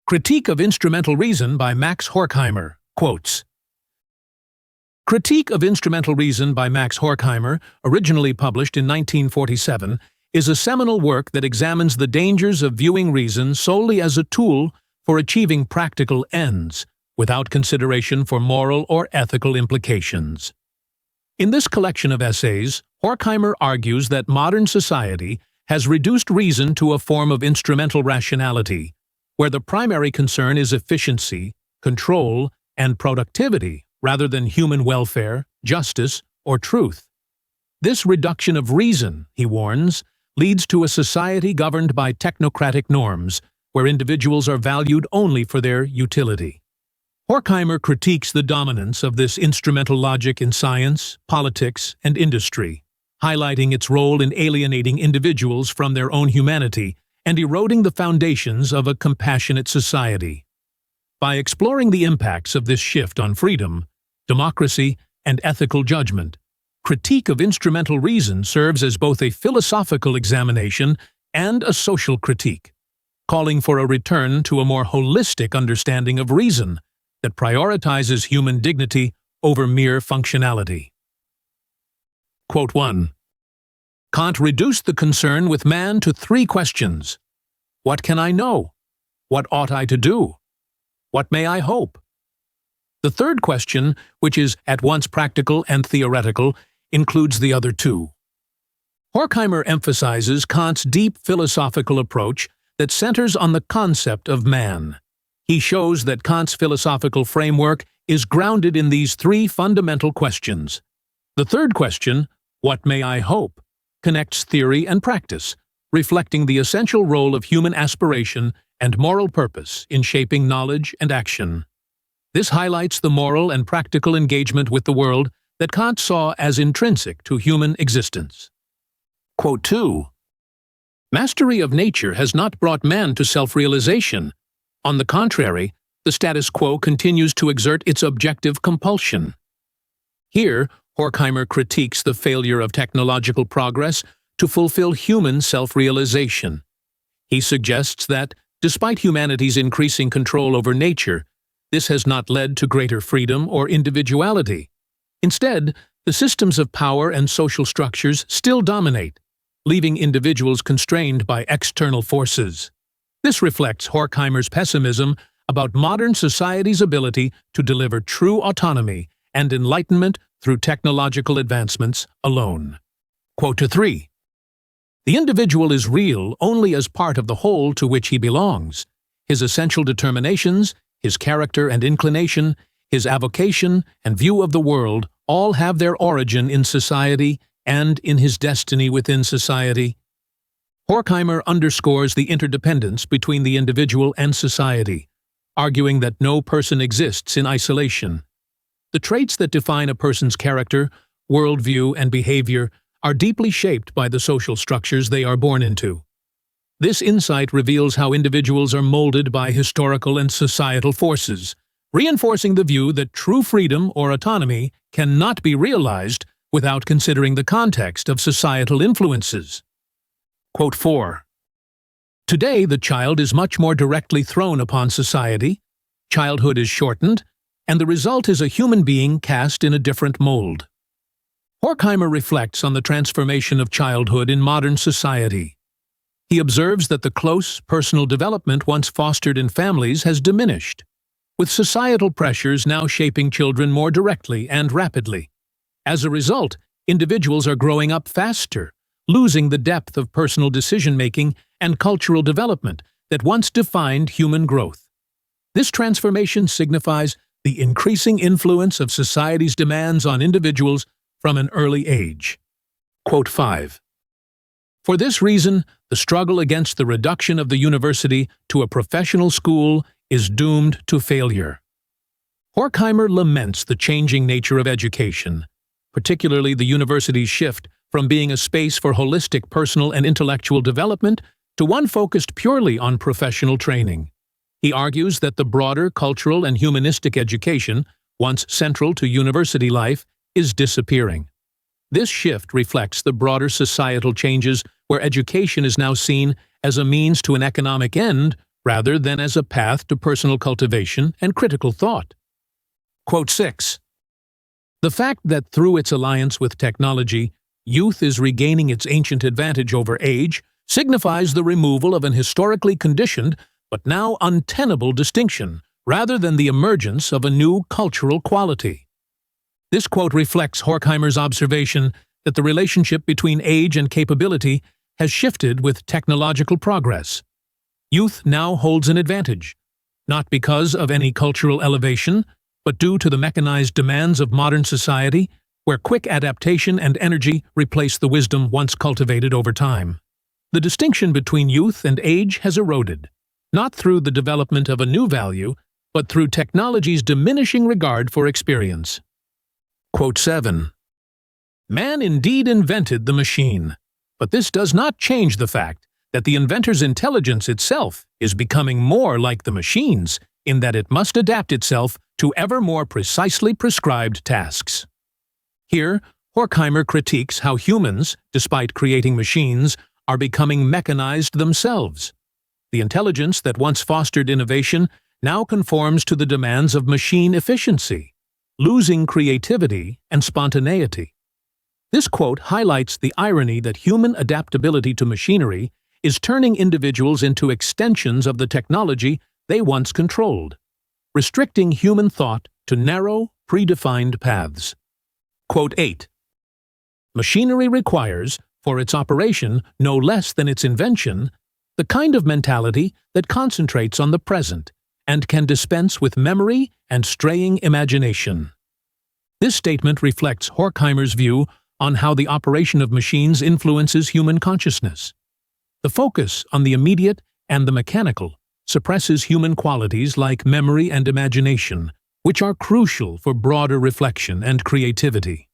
Critique of Instrumental Reason by Max Horkheimer. Quotes. Critique of Instrumental Reason by Max Horkheimer, originally published in 1947, is a seminal work that examines the dangers of viewing reason solely as a tool for achieving practical ends, without consideration for moral or ethical implications. In this collection of essays, Horkheimer argues that modern society has reduced reason to a form of instrumental rationality, where the primary concern is efficiency, control, and productivity, rather than human welfare, justice, or truth. This reduction of reason, he warns, leads to a society governed by technocratic norms, where individuals are valued only for their utility. Horkheimer critiques the dominance of this instrumental logic in science, politics, and industry, highlighting its role in alienating individuals from their own humanity and eroding the foundations of a compassionate society. By exploring the impacts of this shift on freedom, democracy, and ethical judgment, Critique of Instrumental Reason serves as both a philosophical examination and a social critique, calling for a return to a more holistic understanding of reason that prioritizes human dignity over mere functionality. Quote 1. Kant reduced the concern with man to three questions. What can I know? What ought I to do? What may I hope? The third question, which is at once practical and theoretical, includes the other two. Horkheimer emphasizes Kant's deep philosophical approach that centers on the concept of man. He shows that Kant's philosophical framework is grounded in these three fundamental questions. The third question, what may I hope, connects theory and practice, reflecting the essential role of human aspiration and moral purpose in shaping knowledge and action. This highlights the moral and practical engagement with the world that Kant saw as intrinsic to human existence. Quote 2. Mastery of nature has not brought man to self-realization. On the contrary, the status quo continues to exert its objective compulsion. Here, Horkheimer critiques the failure of technological progress to fulfill human self-realization. He suggests that, despite humanity's increasing control over nature, this has not led to greater freedom or individuality. Instead, the systems of power and social structures still dominate, leaving individuals constrained by external forces. This reflects Horkheimer's pessimism about modern society's ability to deliver true autonomy and enlightenment through technological advancements alone. Quote 3. The individual is real only as part of the whole to which he belongs. His essential determinations, his character and inclination, his avocation and view of the world all have their origin in society and in his destiny within society. Horkheimer underscores the interdependence between the individual and society, arguing that no person exists in isolation. The traits that define a person's character, worldview, and behavior are deeply shaped by the social structures they are born into. This insight reveals how individuals are molded by historical and societal forces, reinforcing the view that true freedom or autonomy cannot be realized without considering the context of societal influences. Quote 4. Today, the child is much more directly thrown upon society, childhood is shortened, and the result is a human being cast in a different mold. Horkheimer reflects on the transformation of childhood in modern society. He observes that the close, personal development once fostered in families has diminished, with societal pressures now shaping children more directly and rapidly. As a result, individuals are growing up faster, losing the depth of personal decision-making and cultural development that once defined human growth. This transformation signifies the increasing influence of society's demands on individuals from an early age. Quote 5. For this reason, the struggle against the reduction of the university to a professional school is doomed to failure. Horkheimer laments the changing nature of education, particularly the university's shift from being a space for holistic personal and intellectual development to one focused purely on professional training. He argues that the broader cultural and humanistic education, once central to university life, is disappearing. This shift reflects the broader societal changes where education is now seen as a means to an economic end rather than as a path to personal cultivation and critical thought. Quote 6. The fact that through its alliance with technology, youth is regaining its ancient advantage over age signifies the removal of an historically conditioned but now untenable distinction, rather than the emergence of a new cultural quality. This quote reflects Horkheimer's observation that the relationship between age and capability has shifted with technological progress. Youth now holds an advantage, not because of any cultural elevation, but due to the mechanized demands of modern society, where quick adaptation and energy replace the wisdom once cultivated over time. The distinction between youth and age has eroded, not through the development of a new value, but through technology's diminishing regard for experience. Quote 7. Man indeed invented the machine, but this does not change the fact that the inventor's intelligence itself is becoming more like the machine's in that it must adapt itself to ever more precisely prescribed tasks. Here, Horkheimer critiques how humans, despite creating machines, are becoming mechanized themselves. The intelligence that once fostered innovation now conforms to the demands of machine efficiency, losing creativity and spontaneity. This quote highlights the irony that human adaptability to machinery is turning individuals into extensions of the technology they once controlled, restricting human thought to narrow, predefined paths. Quote 8. Machinery requires, for its operation no less than its invention, the kind of mentality that concentrates on the present and can dispense with memory and straying imagination. This statement reflects Horkheimer's view on how the operation of machines influences human consciousness. The focus on the immediate and the mechanical suppresses human qualities like memory and imagination, which are crucial for broader reflection and creativity.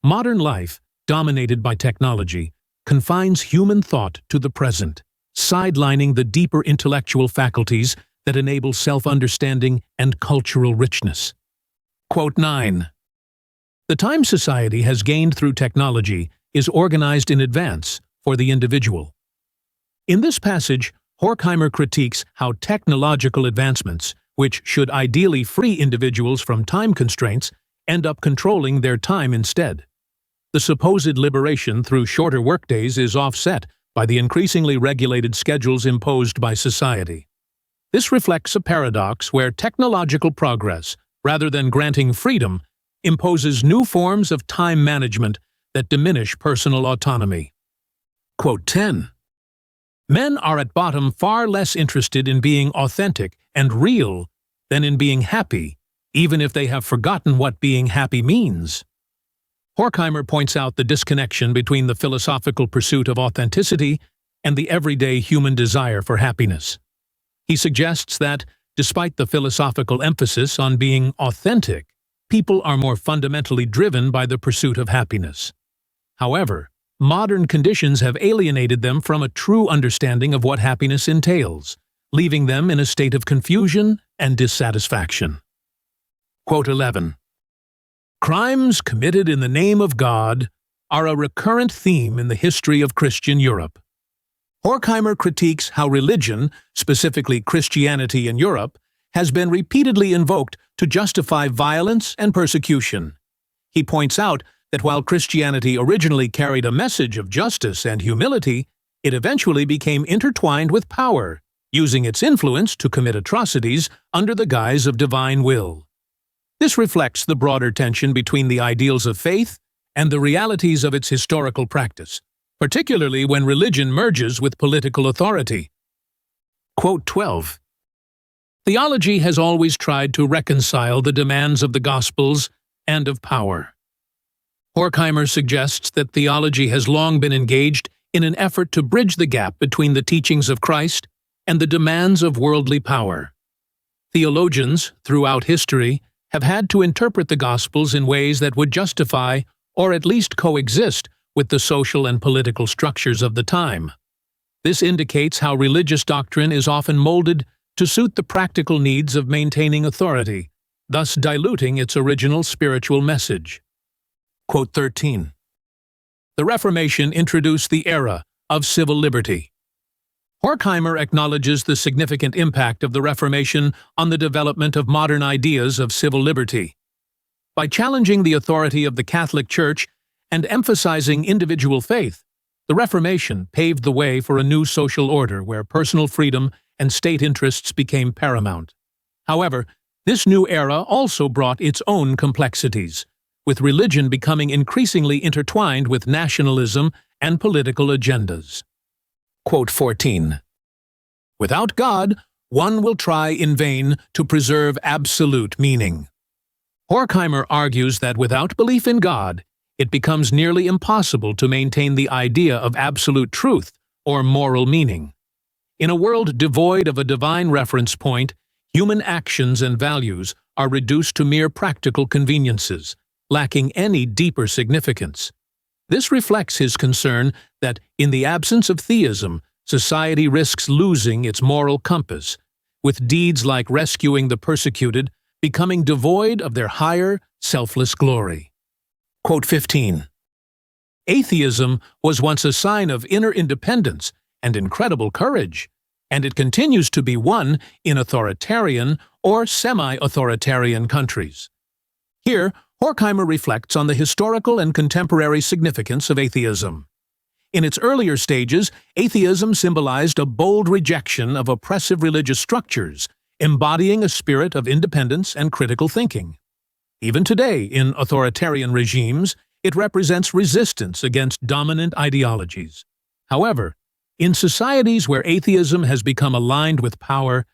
Modern life, dominated by technology, confines human thought to the present, sidelining the deeper intellectual faculties that enable self-understanding and cultural richness. Quote 9. The time society has gained through technology is organized in advance for the individual. In this passage, Horkheimer critiques how technological advancements, which should ideally free individuals from time constraints, end up controlling their time instead. The supposed liberation through shorter workdays is offset by the increasingly regulated schedules imposed by society. This reflects a paradox where technological progress, rather than granting freedom, imposes new forms of time management that diminish personal autonomy. Quote 10. Men are at bottom far less interested in being authentic and real than in being happy, even if they have forgotten what being happy means. Horkheimer points out the disconnection between the philosophical pursuit of authenticity and the everyday human desire for happiness. He suggests that, despite the philosophical emphasis on being authentic, people are more fundamentally driven by the pursuit of happiness. However, modern conditions have alienated them from a true understanding of what happiness entails, leaving them in a state of confusion and dissatisfaction. Quote 11. Crimes committed in the name of God are a recurrent theme in the history of Christian Europe. Horkheimer critiques how religion, specifically Christianity in Europe, has been repeatedly invoked to justify violence and persecution. He points out that while Christianity originally carried a message of justice and humility, it eventually became intertwined with power, using its influence to commit atrocities under the guise of divine will. This reflects the broader tension between the ideals of faith and the realities of its historical practice, particularly when religion merges with political authority. Quote 12. Theology has always tried to reconcile the demands of the Gospels and of power. Horkheimer suggests that theology has long been engaged in an effort to bridge the gap between the teachings of Christ and the demands of worldly power. Theologians, throughout history, have had to interpret the Gospels in ways that would justify, or at least coexist, with the social and political structures of the time. This indicates how religious doctrine is often molded to suit the practical needs of maintaining authority, thus diluting its original spiritual message. Quote 13. the Reformation introduced the era of civil liberty. Horkheimer acknowledges the significant impact of the Reformation on the development of modern ideas of civil liberty. By challenging the authority of the Catholic Church and emphasizing individual faith, the Reformation paved the way for a new social order where personal freedom and state interests became paramount. However, this new era also brought its own complexities, with religion becoming increasingly intertwined with nationalism and political agendas. Quote 14. Without God, one will try in vain to preserve absolute meaning. Horkheimer argues that without belief in God, it becomes nearly impossible to maintain the idea of absolute truth or moral meaning. In a world devoid of a divine reference point, human actions and values are reduced to mere practical conveniences, lacking any deeper significance. This reflects his concern that, in the absence of theism, society risks losing its moral compass, with deeds like rescuing the persecuted becoming devoid of their higher, selfless glory. Quote 15. Atheism was once a sign of inner independence and incredible courage, and it continues to be one in authoritarian or semi-authoritarian countries. Here, Horkheimer reflects on the historical and contemporary significance of atheism. In its earlier stages, atheism symbolized a bold rejection of oppressive religious structures, embodying a spirit of independence and critical thinking. Even today, in authoritarian regimes, it represents resistance against dominant ideologies. However, in societies where atheism has become aligned with power,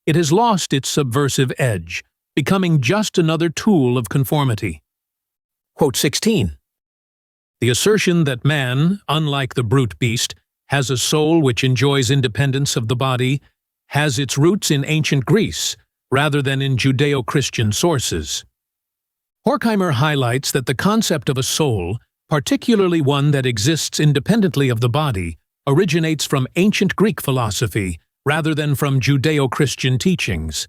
it has lost its subversive edge, becoming just another tool of conformity. Quote 16. The assertion that man, unlike the brute beast, has a soul which enjoys independence of the body, has its roots in ancient Greece, rather than in Judeo-Christian sources. Horkheimer highlights that the concept of a soul, particularly one that exists independently of the body, originates from ancient Greek philosophy, rather than from Judeo-Christian teachings.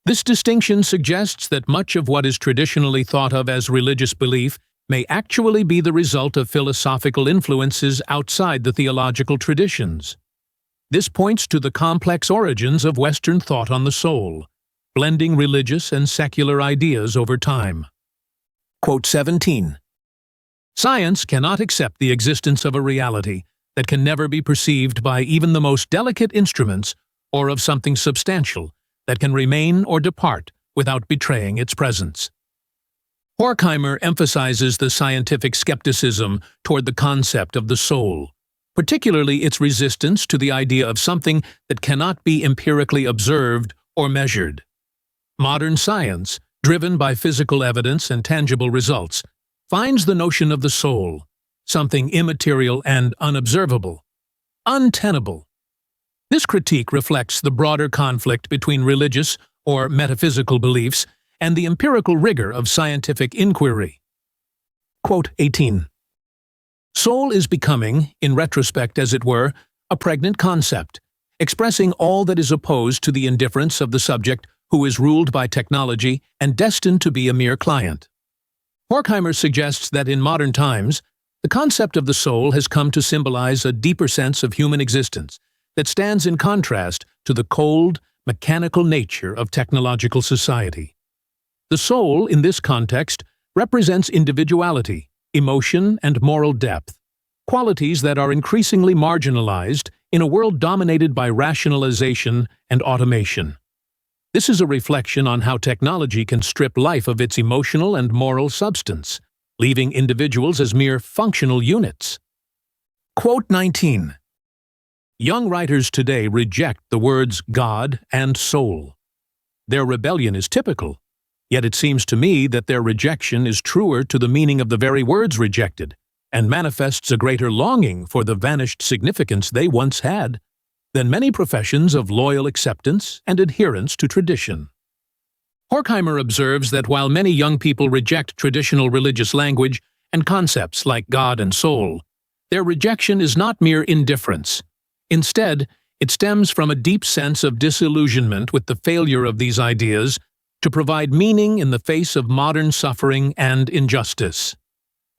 This distinction suggests that much of what is traditionally thought of as religious belief may actually be the result of philosophical influences outside the theological traditions. This points to the complex origins of Western thought on the soul, blending religious and secular ideas over time. Quote 17. Science cannot accept the existence of a reality that can never be perceived by even the most delicate instruments, or of something substantial that can remain or depart without betraying its presence. Horkheimer emphasizes the scientific skepticism toward the concept of the soul, particularly its resistance to the idea of something that cannot be empirically observed or measured. Modern science, driven by physical evidence and tangible results, finds the notion of the soul, something immaterial and unobservable, untenable. This critique reflects the broader conflict between religious or metaphysical beliefs and the empirical rigor of scientific inquiry. Quote 18. Soul is becoming, in retrospect as it were, a pregnant concept, expressing all that is opposed to the indifference of the subject who is ruled by technology and destined to be a mere client. Horkheimer suggests that in modern times, the concept of the soul has come to symbolize a deeper sense of human existence that stands in contrast to the cold, mechanical nature of technological society. The soul, in this context, represents individuality, emotion, and moral depth, qualities that are increasingly marginalized in a world dominated by rationalization and automation. This is a reflection on how technology can strip life of its emotional and moral substance, leaving individuals as mere functional units. Quote 19. Young writers today reject the words God and soul. Their rebellion is typical, yet it seems to me that their rejection is truer to the meaning of the very words rejected, and manifests a greater longing for the vanished significance they once had than many professions of loyal acceptance and adherence to tradition. Horkheimer observes that while many young people reject traditional religious language and concepts like God and soul, their rejection is not mere indifference. Instead, it stems from a deep sense of disillusionment with the failure of these ideas to provide meaning in the face of modern suffering and injustice.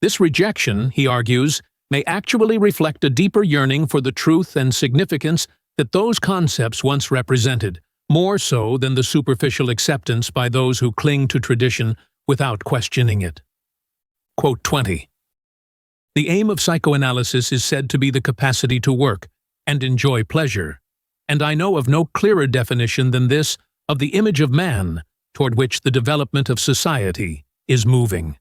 This rejection, he argues, may actually reflect a deeper yearning for the truth and significance that those concepts once represented, more so than the superficial acceptance by those who cling to tradition without questioning it. Quote 20. The aim of psychoanalysis is said to be the capacity to work and enjoy pleasure, and I know of no clearer definition than this of the image of man toward which the development of society is moving.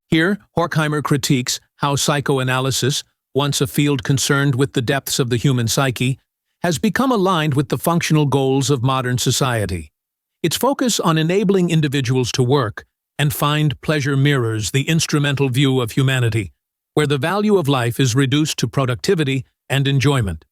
Here, Horkheimer critiques how psychoanalysis, once a field concerned with the depths of the human psyche, has become aligned with the functional goals of modern society. Its focus on enabling individuals to work and find pleasure mirrors the instrumental view of humanity, where the value of life is reduced to productivity and enjoyment.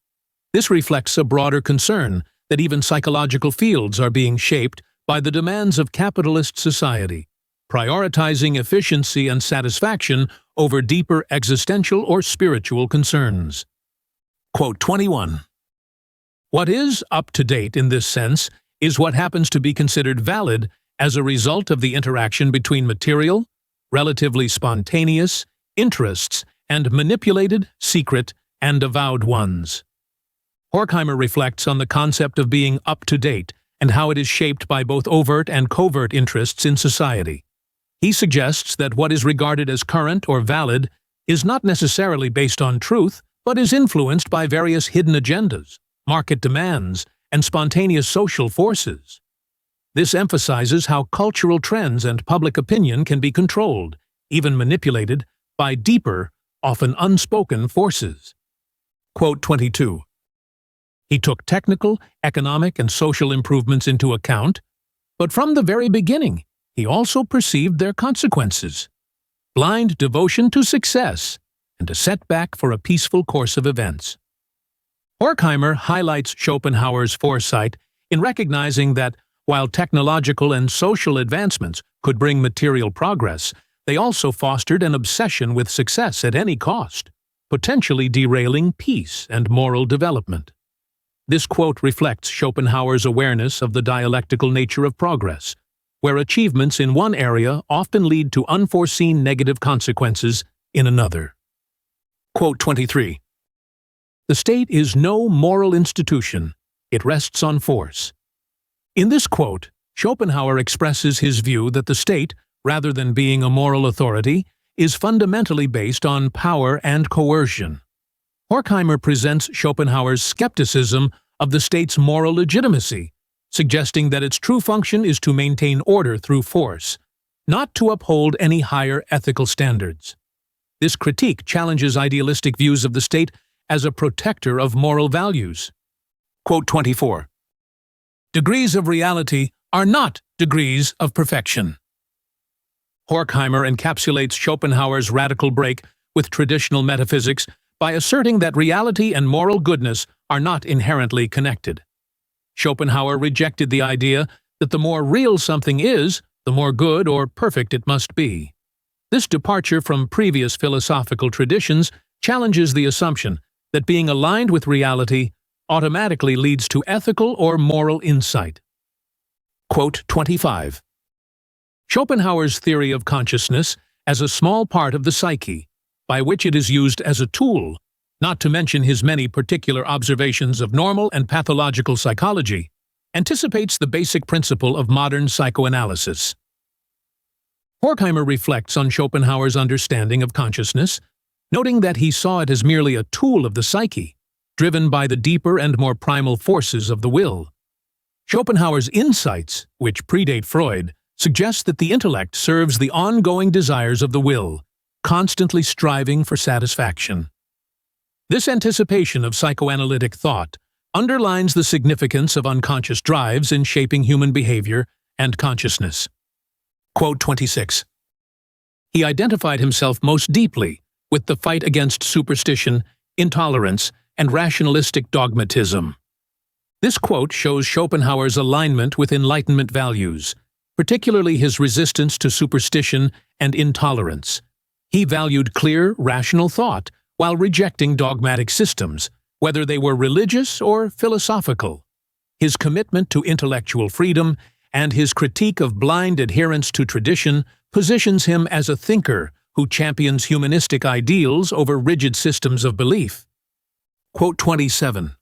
This reflects a broader concern that even psychological fields are being shaped by the demands of capitalist society, prioritizing efficiency and satisfaction over deeper existential or spiritual concerns. Quote 21. What is up to date in this sense is what happens to be considered valid as a result of the interaction between material, relatively spontaneous, interests, and manipulated, secret, and avowed ones. Horkheimer reflects on the concept of being up to date and how it is shaped by both overt and covert interests in society. He suggests that what is regarded as current or valid is not necessarily based on truth, but is influenced by various hidden agendas, market demands, and spontaneous social forces. This emphasizes how cultural trends and public opinion can be controlled, even manipulated, by deeper, often unspoken forces. Quote 22. He took technical, economic, and social improvements into account, but from the very beginning, he also perceived their consequences: blind devotion to success and a setback for a peaceful course of events. Horkheimer highlights Schopenhauer's foresight in recognizing that while technological and social advancements could bring material progress, they also fostered an obsession with success at any cost, potentially derailing peace and moral development. This quote reflects Schopenhauer's awareness of the dialectical nature of progress, where achievements in one area often lead to unforeseen negative consequences in another. Quote 23. The state is no moral institution, it rests on force. In this quote, Schopenhauer expresses his view that the state, rather than being a moral authority, is fundamentally based on power and coercion. Horkheimer presents Schopenhauer's skepticism of the state's moral legitimacy, suggesting that its true function is to maintain order through force, not to uphold any higher ethical standards. This critique challenges idealistic views of the state as a protector of moral values. Quote 24. Degrees of reality are not degrees of perfection. Horkheimer encapsulates Schopenhauer's radical break with traditional metaphysics by asserting that reality and moral goodness are not inherently connected. Schopenhauer rejected the idea that the more real something is, the more good or perfect it must be. This departure from previous philosophical traditions challenges the assumption that being aligned with reality automatically leads to ethical or moral insight. Quote 25. Schopenhauer's theory of consciousness as a small part of the psyche, by which it is used as a tool, not to mention his many particular observations of normal and pathological psychology, anticipates the basic principle of modern psychoanalysis. Horkheimer reflects on Schopenhauer's understanding of consciousness, noting that he saw it as merely a tool of the psyche, driven by the deeper and more primal forces of the will. Schopenhauer's insights, which predate Freud, suggest that the intellect serves the ongoing desires of the will, constantly striving for satisfaction. This anticipation of psychoanalytic thought underlines the significance of unconscious drives in shaping human behavior and consciousness. Quote 26. He identified himself most deeply with the fight against superstition, intolerance, and rationalistic dogmatism. This quote shows Schopenhauer's alignment with Enlightenment values, particularly his resistance to superstition and intolerance. He valued clear, rational thought while rejecting dogmatic systems, whether they were religious or philosophical. His commitment to intellectual freedom and his critique of blind adherence to tradition positions him as a thinker who champions humanistic ideals over rigid systems of belief. Quote 27.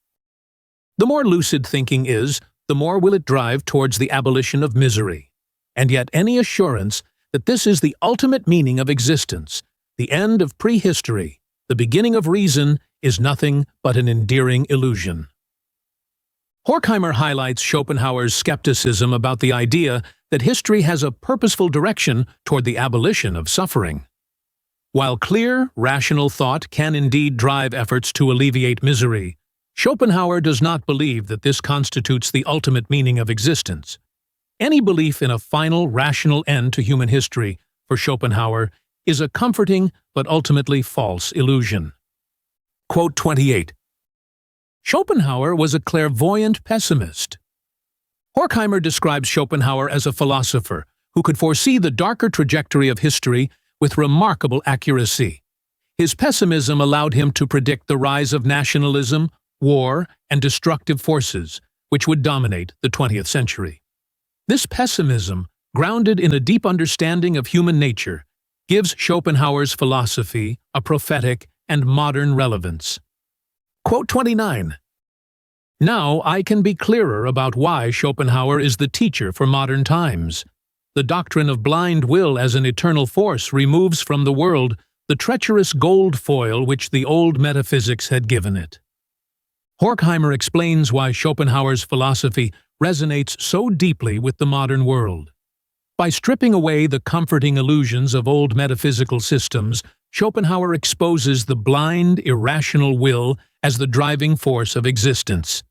The more lucid thinking is, the more will it drive towards the abolition of misery. And yet any assurance that this is the ultimate meaning of existence, the end of prehistory, the beginning of reason, is nothing but an endearing illusion. Horkheimer highlights Schopenhauer's skepticism about the idea that history has a purposeful direction toward the abolition of suffering. While clear, rational thought can indeed drive efforts to alleviate misery, Schopenhauer does not believe that this constitutes the ultimate meaning of existence. Any belief in a final, rational end to human history, for Schopenhauer, is a comforting but ultimately false illusion. Quote 28. Schopenhauer was a clairvoyant pessimist. Horkheimer describes Schopenhauer as a philosopher who could foresee the darker trajectory of history with remarkable accuracy. His pessimism allowed him to predict the rise of nationalism, war, and destructive forces, which would dominate the 20th century. This pessimism, grounded in a deep understanding of human nature, gives Schopenhauer's philosophy a prophetic and modern relevance. Quote 29. Now I can be clearer about why Schopenhauer is the teacher for modern times. The doctrine of blind will as an eternal force removes from the world the treacherous gold foil which the old metaphysics had given it. Horkheimer explains why Schopenhauer's philosophy resonates so deeply with the modern world. By stripping away the comforting illusions of old metaphysical systems, Schopenhauer exposes the blind, irrational will as the driving force of existence.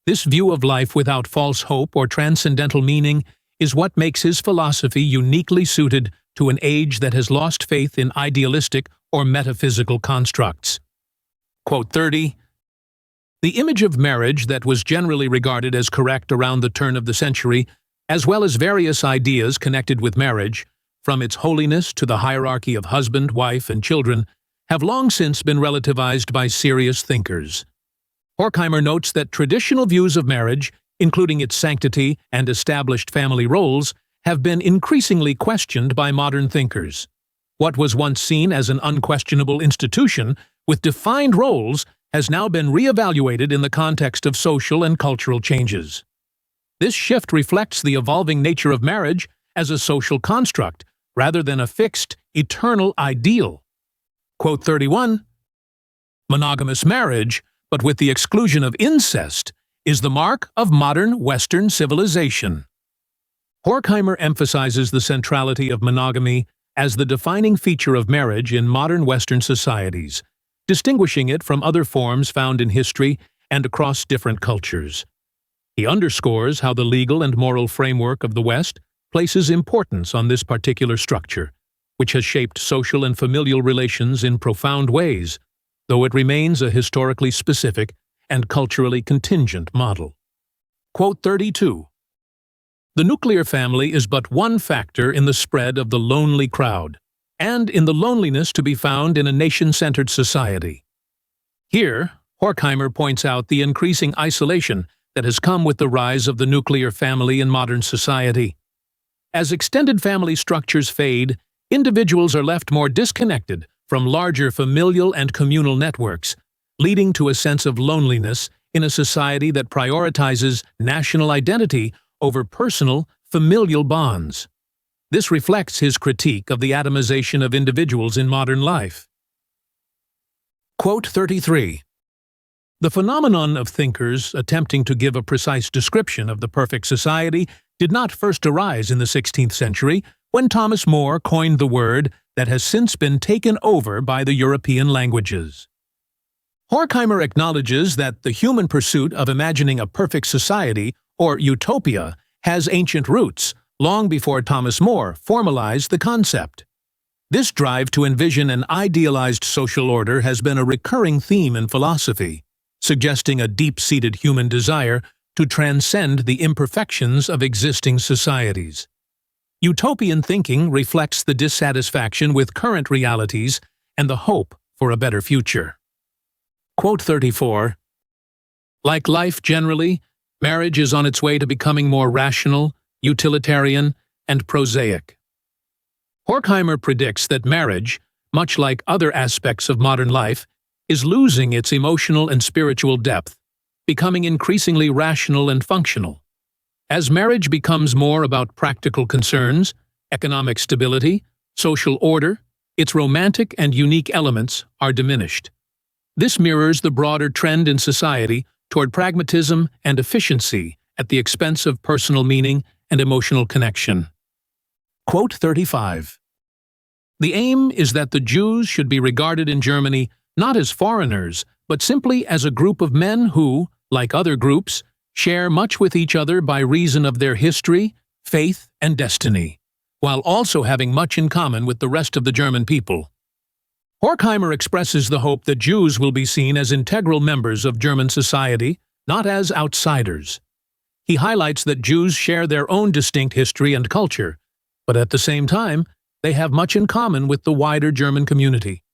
This view of life without false hope or transcendental meaning is what makes his philosophy uniquely suited to an age that has lost faith in idealistic or metaphysical constructs. Quote 30. The image of marriage that was generally regarded as correct around the turn of the century, as well as various ideas connected with marriage, from its holiness to the hierarchy of husband, wife, and children, have long since been relativized by serious thinkers. Horkheimer notes that traditional views of marriage, including its sanctity and established family roles, have been increasingly questioned by modern thinkers. What was once seen as an unquestionable institution with defined roles has now been re-evaluated in the context of social and cultural changes. This shift reflects the evolving nature of marriage as a social construct, rather than a fixed, eternal ideal. Quote 31. Monogamous marriage, but with the exclusion of incest, is the mark of modern Western civilization. Horkheimer emphasizes the centrality of monogamy as the defining feature of marriage in modern Western societies, distinguishing it from other forms found in history and across different cultures. He underscores how the legal and moral framework of the West places importance on this particular structure, which has shaped social and familial relations in profound ways, though it remains a historically specific and culturally contingent model. Quote 32. The nuclear family is but one factor in the spread of the lonely crowd, and in the loneliness to be found in a nation-centered society. Here, Horkheimer points out the increasing isolation that has come with the rise of the nuclear family in modern society. As extended family structures fade, individuals are left more disconnected from larger familial and communal networks, leading to a sense of loneliness in a society that prioritizes national identity over personal, familial bonds. This reflects his critique of the atomization of individuals in modern life. Quote 33. The phenomenon of thinkers attempting to give a precise description of the perfect society did not first arise in the 16th century, when Thomas More coined the word that has since been taken over by the European languages. Horkheimer acknowledges that the human pursuit of imagining a perfect society, or utopia, has ancient roots, long before Thomas More formalized the concept. This drive to envision an idealized social order has been a recurring theme in philosophy, suggesting a deep-seated human desire to transcend the imperfections of existing societies. Utopian thinking reflects the dissatisfaction with current realities and the hope for a better future. Quote 34. Like life generally, marriage is on its way to becoming more rational, utilitarian, and prosaic. Horkheimer predicts that marriage, much like other aspects of modern life, is losing its emotional and spiritual depth, becoming increasingly rational and functional. As marriage becomes more about practical concerns, economic stability, social order, its romantic and unique elements are diminished. This mirrors the broader trend in society toward pragmatism and efficiency at the expense of personal meaning and emotional connection. Quote 35. The aim is that the Jews should be regarded in Germany not as foreigners, but simply as a group of men who, like other groups, share much with each other by reason of their history, faith, and destiny, while also having much in common with the rest of the German people. Horkheimer expresses the hope that Jews will be seen as integral members of German society, not as outsiders. He highlights that Jews share their own distinct history and culture, but at the same time, they have much in common with the wider German community.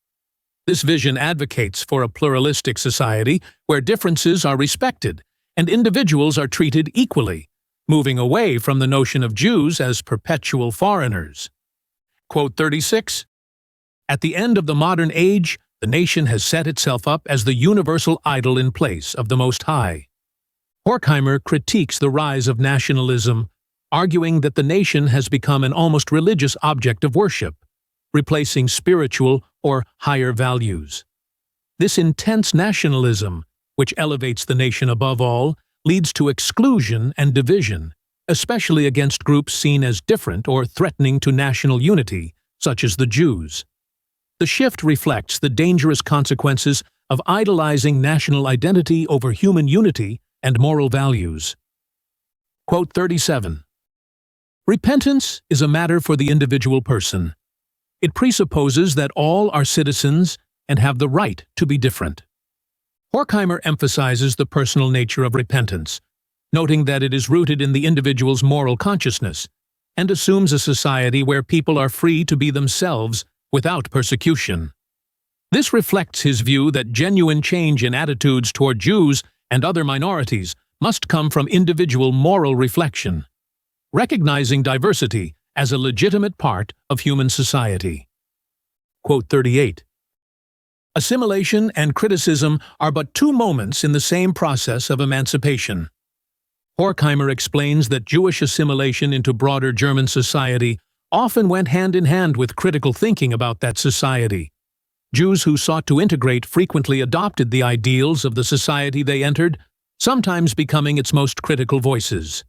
This vision advocates for a pluralistic society where differences are respected and individuals are treated equally, moving away from the notion of Jews as perpetual foreigners. Quote 36. At the end of the modern age, the nation has set itself up as the universal idol in place of the Most High. Horkheimer critiques the rise of nationalism, arguing that the nation has become an almost religious object of worship, replacing spiritual or higher values. This intense nationalism, which elevates the nation above all, leads to exclusion and division, especially against groups seen as different or threatening to national unity, such as the Jews. The shift reflects the dangerous consequences of idolizing national identity over human unity and moral values. Quote 37. Repentance is a matter for the individual person. It presupposes that all are citizens and have the right to be different. Horkheimer emphasizes the personal nature of repentance, noting that it is rooted in the individual's moral consciousness, and assumes a society where people are free to be themselves without persecution. This reflects his view that genuine change in attitudes toward Jews and other minorities must come from individual moral reflection, recognizing diversity as a legitimate part of human society. Quote 38. Assimilation and criticism are but two moments in the same process of emancipation. Horkheimer explains that Jewish assimilation into broader German society often went hand in hand with critical thinking about that society. Jews who sought to integrate frequently adopted the ideals of the society they entered, sometimes becoming its most critical voices.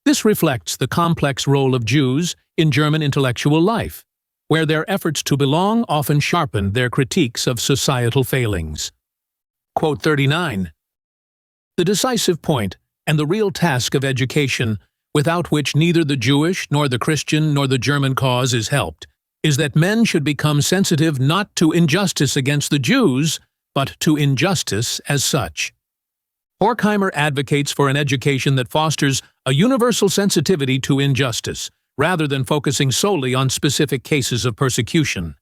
This reflects the complex role of Jews in German intellectual life, where their efforts to belong often sharpened their critiques of societal failings. Quote 39. The decisive point and the real task of education, without which neither the Jewish nor the Christian nor the German cause is helped, is that men should become sensitive not to injustice against the Jews, but to injustice as such. Horkheimer advocates for an education that fosters a universal sensitivity to injustice, rather than focusing solely on specific cases of persecution.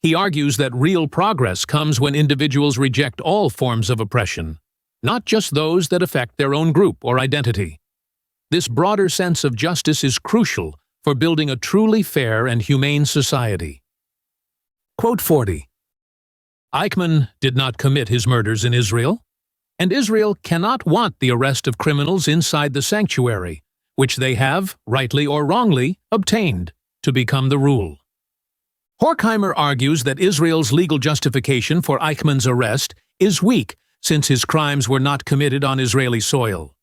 He argues that real progress comes when individuals reject all forms of oppression, not just those that affect their own group or identity. This broader sense of justice is crucial for building a truly fair and humane society. Quote 40. Eichmann did not commit his murders in Israel, and Israel cannot want the arrest of criminals inside the sanctuary, which they have, rightly or wrongly, obtained, to become the rule. Horkheimer argues that Israel's legal justification for Eichmann's arrest is weak since his crimes were not committed on Israeli soil.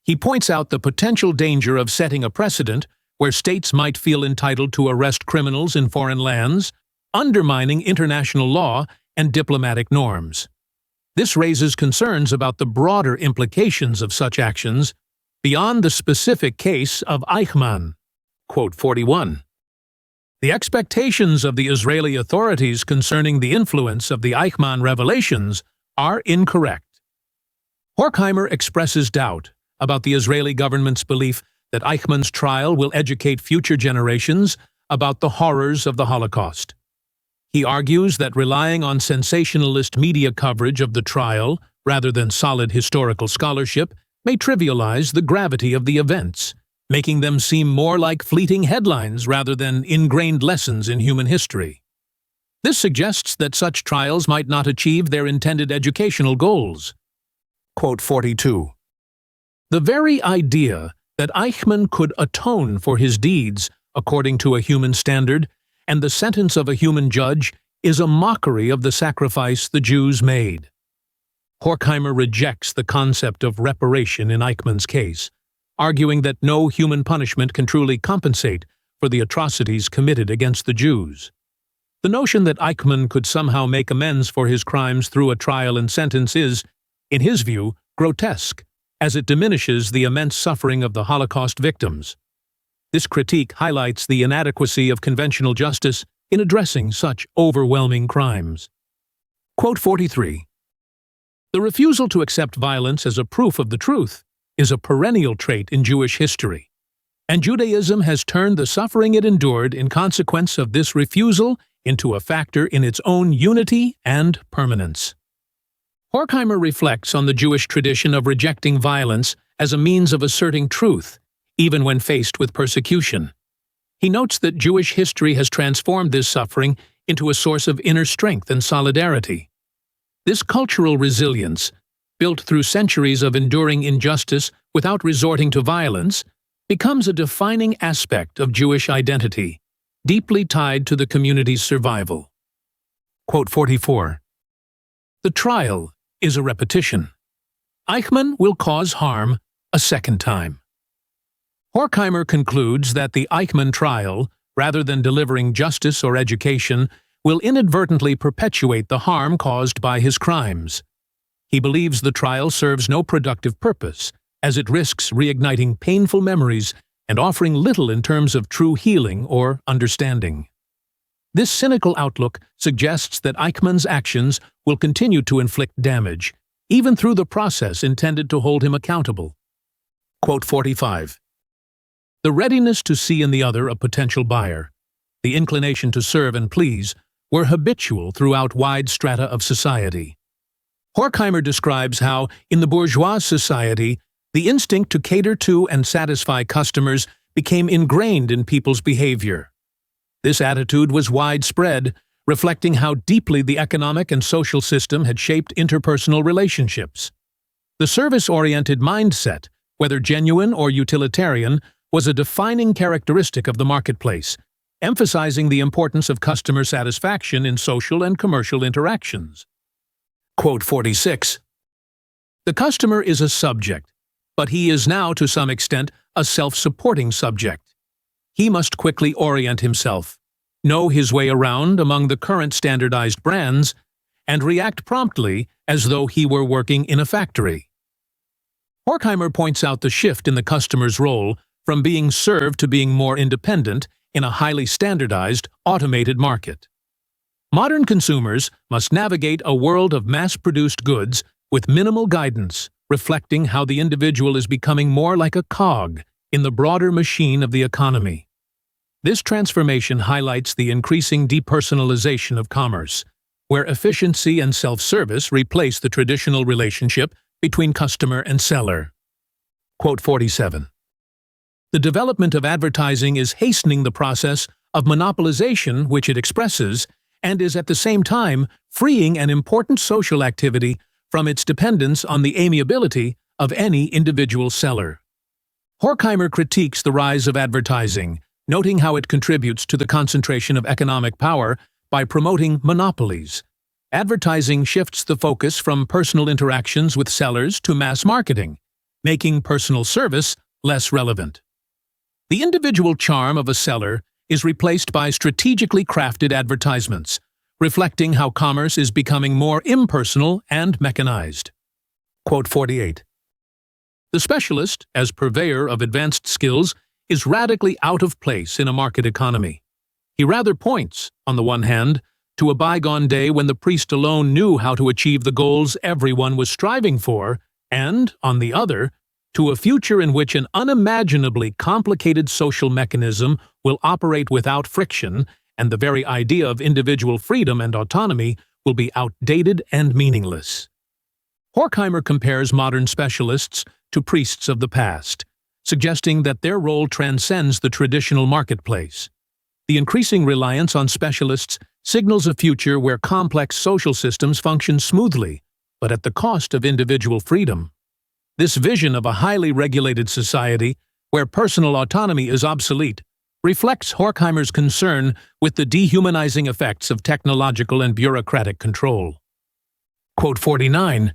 He points out the potential danger of setting a precedent where states might feel entitled to arrest criminals in foreign lands, undermining international law and diplomatic norms. This raises concerns about the broader implications of such actions beyond the specific case of Eichmann. Quote 41. The expectations of the Israeli authorities concerning the influence of the Eichmann revelations are incorrect. Horkheimer expresses doubt about the Israeli government's belief that Eichmann's trial will educate future generations about the horrors of the Holocaust. He argues that relying on sensationalist media coverage of the trial, rather than solid historical scholarship, may trivialize the gravity of the events, making them seem more like fleeting headlines rather than ingrained lessons in human history. This suggests that such trials might not achieve their intended educational goals. Quote 42. The very idea that Eichmann could atone for his deeds according to a human standard and the sentence of a human judge is a mockery of the sacrifice the Jews made. Horkheimer rejects the concept of reparation in Eichmann's case, arguing that no human punishment can truly compensate for the atrocities committed against the Jews. The notion that Eichmann could somehow make amends for his crimes through a trial and sentence is, in his view, grotesque, as it diminishes the immense suffering of the Holocaust victims. This critique highlights the inadequacy of conventional justice in addressing such overwhelming crimes. Quote 43. The refusal to accept violence as a proof of the truth is a perennial trait in Jewish history, and Judaism has turned the suffering it endured in consequence of this refusal into a factor in its own unity and permanence. Horkheimer reflects on the Jewish tradition of rejecting violence as a means of asserting truth, even when faced with persecution. He notes that Jewish history has transformed this suffering into a source of inner strength and solidarity. This cultural resilience, built through centuries of enduring injustice without resorting to violence, becomes a defining aspect of Jewish identity, deeply tied to the community's survival. Quote 44. The trial is a repetition. Eichmann will cause harm a second time. Horkheimer concludes that the Eichmann trial, rather than delivering justice or education, will inadvertently perpetuate the harm caused by his crimes. He believes the trial serves no productive purpose, as it risks reigniting painful memories and offering little in terms of true healing or understanding. This cynical outlook suggests that Eichmann's actions will continue to inflict damage, even through the process intended to hold him accountable. Quote 45. The readiness to see in the other a potential buyer, the inclination to serve and please, were habitual throughout wide strata of society. Horkheimer describes how, in the bourgeois society, the instinct to cater to and satisfy customers became ingrained in people's behavior. This attitude was widespread, reflecting how deeply the economic and social system had shaped interpersonal relationships. The service-oriented mindset, whether genuine or utilitarian, was a defining characteristic of the marketplace, emphasizing the importance of customer satisfaction in social and commercial interactions. Quote 46. The customer is a subject, but he is now to some extent a self-supporting subject. He must quickly orient himself, know his way around among the current standardized brands, and react promptly as though he were working in a factory. Horkheimer points out the shift in the customer's role from being served to being more independent in a highly standardized, automated market. Modern consumers must navigate a world of mass-produced goods with minimal guidance, reflecting how the individual is becoming more like a cog in the broader machine of the economy. This transformation highlights the increasing depersonalization of commerce, where efficiency and self-service replace the traditional relationship between customer and seller. Quote 47. The development of advertising is hastening the process of monopolization which it expresses, and is at the same time freeing an important social activity from its dependence on the amiability of any individual seller. Horkheimer critiques the rise of advertising, noting how it contributes to the concentration of economic power by promoting monopolies. Advertising shifts the focus from personal interactions with sellers to mass marketing, making personal service less relevant. The individual charm of a seller is replaced by strategically crafted advertisements, reflecting how commerce is becoming more impersonal and mechanized. Quote 48. The specialist, as purveyor of advanced skills, is radically out of place in a market economy. He rather points, on the one hand, to a bygone day when the priest alone knew how to achieve the goals everyone was striving for, and, on the other, to a future in which an unimaginably complicated social mechanism will operate without friction, and the very idea of individual freedom and autonomy will be outdated and meaningless. Horkheimer compares modern specialists to priests of the past, suggesting that their role transcends the traditional marketplace. The increasing reliance on specialists signals a future where complex social systems function smoothly, but at the cost of individual freedom. This vision of a highly regulated society, where personal autonomy is obsolete, reflects Horkheimer's concern with the dehumanizing effects of technological and bureaucratic control. Quote 49.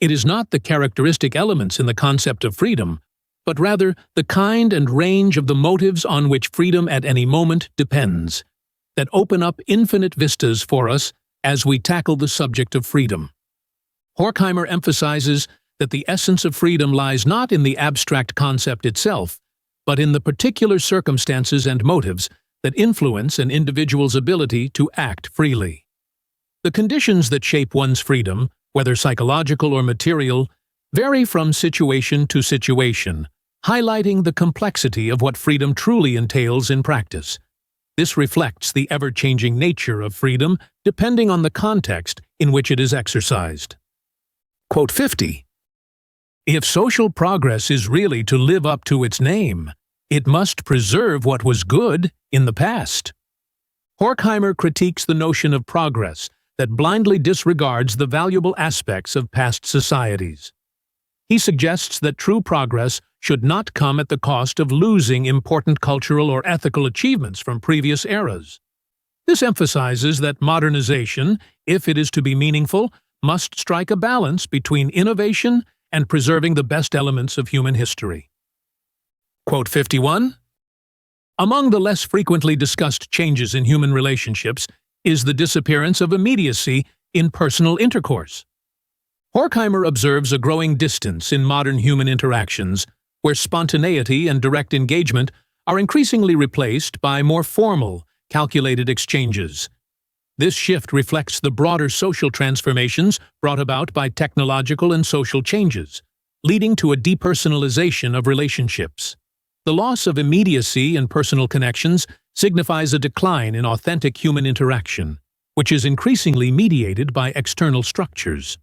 It is not the characteristic elements in the concept of freedom, but rather the kind and range of the motives on which freedom at any moment depends, that open up infinite vistas for us as we tackle the subject of freedom. Horkheimer emphasizes that the essence of freedom lies not in the abstract concept itself, but in the particular circumstances and motives that influence an individual's ability to act freely. The conditions that shape one's freedom, whether psychological or material, vary from situation to situation, highlighting the complexity of what freedom truly entails in practice. This reflects the ever-changing nature of freedom depending on the context in which it is exercised. Quote 50. If social progress is really to live up to its name, it must preserve what was good in the past. Horkheimer critiques the notion of progress that blindly disregards the valuable aspects of past societies. He suggests that true progress should not come at the cost of losing important cultural or ethical achievements from previous eras. This emphasizes that modernization, if it is to be meaningful, must strike a balance between innovation and preserving the best elements of human history. Quote 51. Among the less frequently discussed changes in human relationships is the disappearance of immediacy in personal intercourse. Horkheimer observes a growing distance in modern human interactions, where spontaneity and direct engagement are increasingly replaced by more formal, calculated exchanges. This shift reflects the broader social transformations brought about by technological and social changes, leading to a depersonalization of relationships. The loss of immediacy in personal connections signifies a decline in authentic human interaction, which is increasingly mediated by external structures.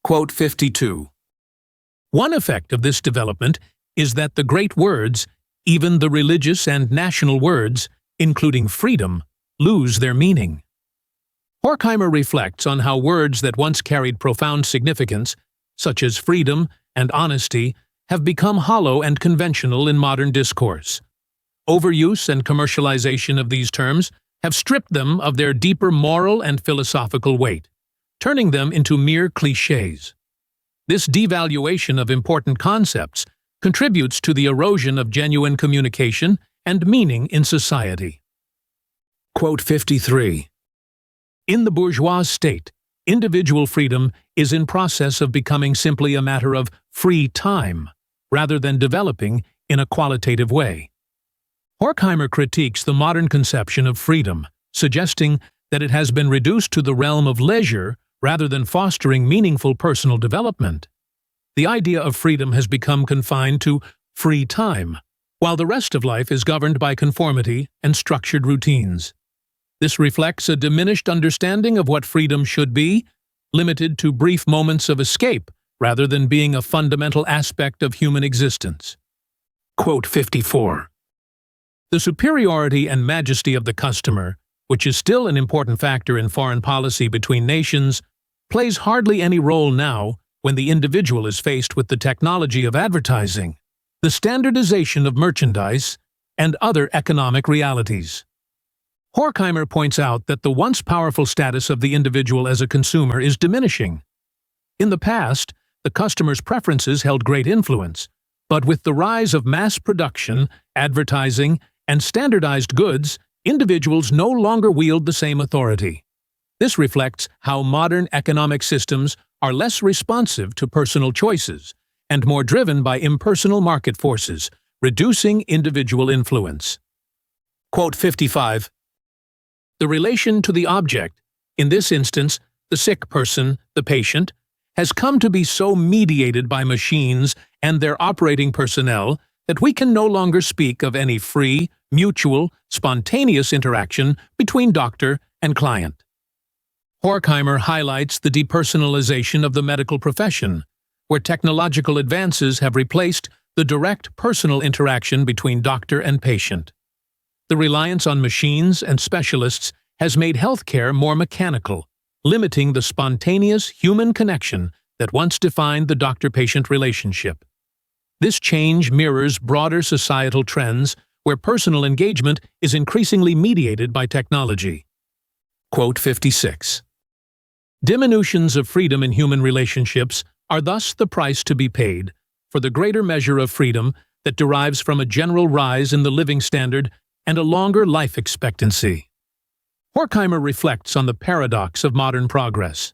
Quote 52. One effect of this development is that the great words, even the religious and national words, including freedom, lose their meaning. Horkheimer reflects on how words that once carried profound significance, such as freedom and honesty, have become hollow and conventional in modern discourse. Overuse and commercialization of these terms have stripped them of their deeper moral and philosophical weight, turning them into mere clichés. This devaluation of important concepts contributes to the erosion of genuine communication and meaning in society. Quote 53. In the bourgeois state, individual freedom is in process of becoming simply a matter of free time, rather than developing in a qualitative way. Horkheimer critiques the modern conception of freedom, suggesting that it has been reduced to the realm of leisure rather than fostering meaningful personal development. The idea of freedom has become confined to free time, while the rest of life is governed by conformity and structured routines. This reflects a diminished understanding of what freedom should be, limited to brief moments of escape rather than being a fundamental aspect of human existence. Quote 54. The superiority and majesty of the customer, which is still an important factor in foreign policy between nations, plays hardly any role now when the individual is faced with the technology of advertising, the standardization of merchandise, and other economic realities. Horkheimer points out that the once powerful status of the individual as a consumer is diminishing. In the past, the customer's preferences held great influence, but with the rise of mass production, advertising, and standardized goods, individuals no longer wield the same authority. This reflects how modern economic systems are less responsive to personal choices and more driven by impersonal market forces, reducing individual influence. Quote 55. The relation to the object, in this instance, the sick person, the patient, has come to be so mediated by machines and their operating personnel that we can no longer speak of any free, mutual, spontaneous interaction between doctor and client. Horkheimer highlights the depersonalization of the medical profession, where technological advances have replaced the direct personal interaction between doctor and patient. The reliance on machines and specialists has made healthcare more mechanical, limiting the spontaneous human connection that once defined the doctor-patient relationship. This change mirrors broader societal trends where personal engagement is increasingly mediated by technology. Quote 56. Diminutions of freedom in human relationships are thus the price to be paid for the greater measure of freedom that derives from a general rise in the living standard and a longer life expectancy. Horkheimer reflects on the paradox of modern progress.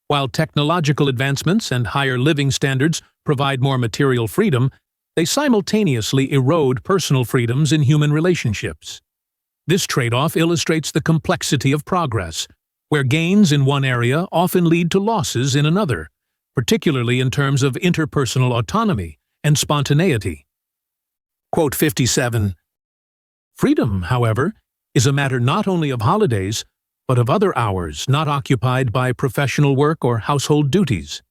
While technological advancements and higher living standards provide more material freedom, they simultaneously erode personal freedoms in human relationships. This trade-off illustrates the complexity of progress, where gains in one area often lead to losses in another, particularly in terms of interpersonal autonomy and spontaneity. Quote 57. Freedom, however, is a matter not only of holidays, but of other hours not occupied by professional work or household duties.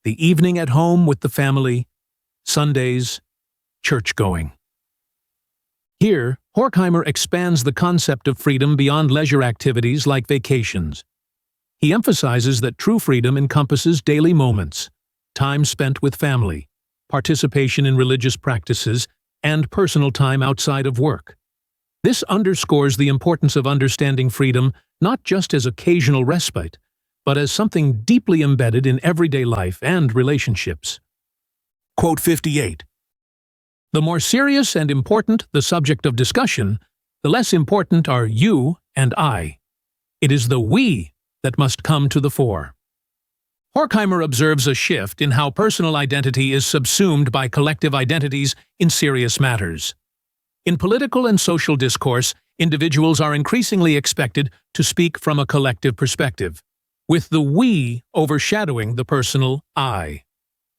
The evening at home with the family, Sundays, church-going. Here, Horkheimer expands the concept of freedom beyond leisure activities like vacations. He emphasizes that true freedom encompasses daily moments, time spent with family, participation in religious practices, and personal time outside of work. This underscores the importance of understanding freedom not just as occasional respite, but as something deeply embedded in everyday life and relationships. Quote 58. The more serious and important the subject of discussion, the less important are you and I. It is the we that must come to the fore. Horkheimer observes a shift in how personal identity is subsumed by collective identities in serious matters. In political and social discourse, individuals are increasingly expected to speak from a collective perspective, with the we overshadowing the personal I.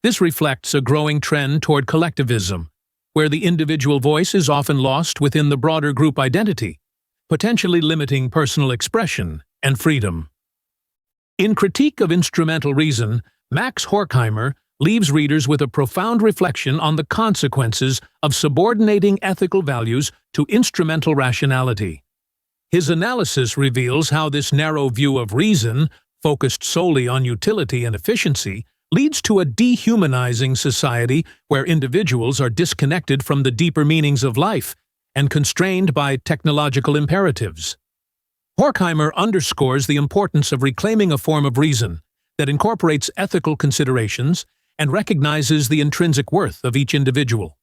This reflects a growing trend toward collectivism, where the individual voice is often lost within the broader group identity, potentially limiting personal expression and freedom. In Critique of Instrumental Reason, Max Horkheimer leaves readers with a profound reflection on the consequences of subordinating ethical values to instrumental rationality. His analysis reveals how this narrow view of reason, focused solely on utility and efficiency, leads to a dehumanizing society where individuals are disconnected from the deeper meanings of life and constrained by technological imperatives. Horkheimer underscores the importance of reclaiming a form of reason that incorporates ethical considerations and recognizes the intrinsic worth of each individual.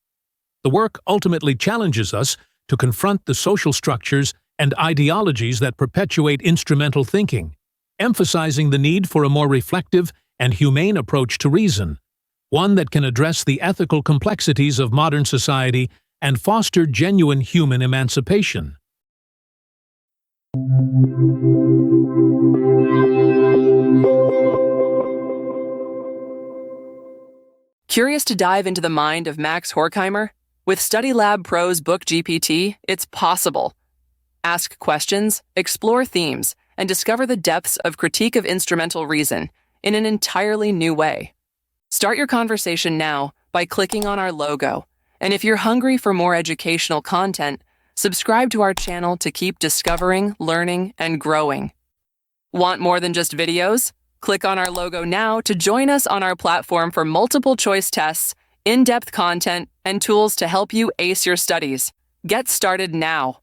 The work ultimately challenges us to confront the social structures and ideologies that perpetuate instrumental thinking, emphasizing the need for a more reflective and humane approach to reason, one that can address the ethical complexities of modern society and foster genuine human emancipation. Curious to dive into the mind of Max Horkheimer? With StudyLab Pro's Book GPT, it's possible. Ask questions, explore themes, and discover the depths of critique of instrumental reason in an entirely new way. Start your conversation now by clicking on our logo. And if you're hungry for more educational content, subscribe to our channel to keep discovering, learning, and growing. Want more than just videos? Click on our logo now to join us on our platform for multiple choice tests, in-depth content, and tools to help you ace your studies. Get started now.